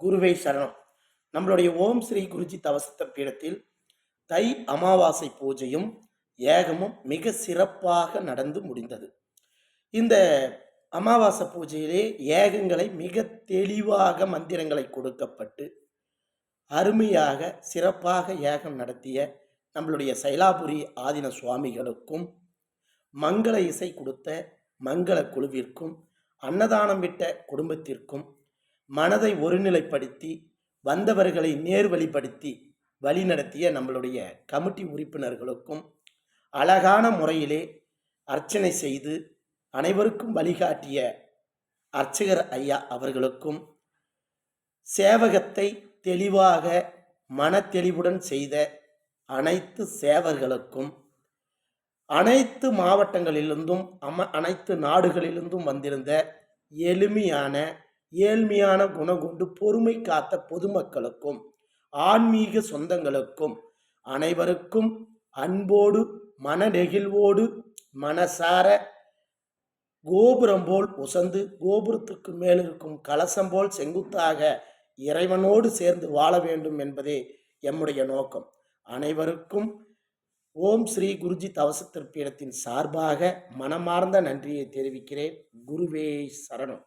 குருவே சரணம். நம்மளுடைய ஓம் ஸ்ரீ குருஜி தவசத்த பீடத்தில் தை அமாவாசை பூஜையும் ஏகமும் மிக சிறப்பாக நடந்து முடிந்தது. இந்த அமாவாசை பூஜையிலே ஏகங்களை மிக தெளிவாக மந்திரங்களை கொடுக்கப்பட்டு அருமையாக சிறப்பாக ஏகம் நடத்திய நம்மளுடைய சைலாபுரி ஆதின சுவாமிகளுக்கும், மங்கள இசை கொடுத்த மங்கள குழுவிற்கும், அன்னதானம் விட்ட குடும்பத்திற்கும், மனதை ஒருநிலைப்படுத்தி வந்தவர்களை நேர்வழிப்படுத்தி வழிநடத்திய நம்மளுடைய கமிட்டி உறுப்பினர்களுக்கும், அழகான முறையிலே அர்ச்சனை செய்து அனைவருக்கும் வழிகாட்டிய அர்ச்சகர் ஐயா அவர்களுக்கும், சேவகத்தை தெளிவாக மனத்தெளிவுடன் செய்த அனைத்து சேவர்களுக்கும், அனைத்து மாவட்டங்களிலிருந்தும் அனைத்து நாடுகளிலிருந்தும் வந்திருந்த ஏழ்மையான குணம் கொண்டு பொறுமை காத்த பொதுமக்களுக்கும், ஆன்மீக சொந்தங்களுக்கும் அனைவருக்கும் அன்போடு மனநெகிழ்வோடு மனசார கோபுரம் போல் உசந்து கோபுரத்துக்கு மேல் இருக்கும் கலசம் போல் செங்குத்தாக இறைவனோடு சேர்ந்து வாழ வேண்டும் என்பதே எம்முடைய நோக்கம். அனைவருக்கும் ஓம் ஸ்ரீ குருஜி தவசத்திற்பீடத்தின் சார்பாக மனமார்ந்த நன்றியை தெரிவிக்கிறேன். குருவே சரணம்.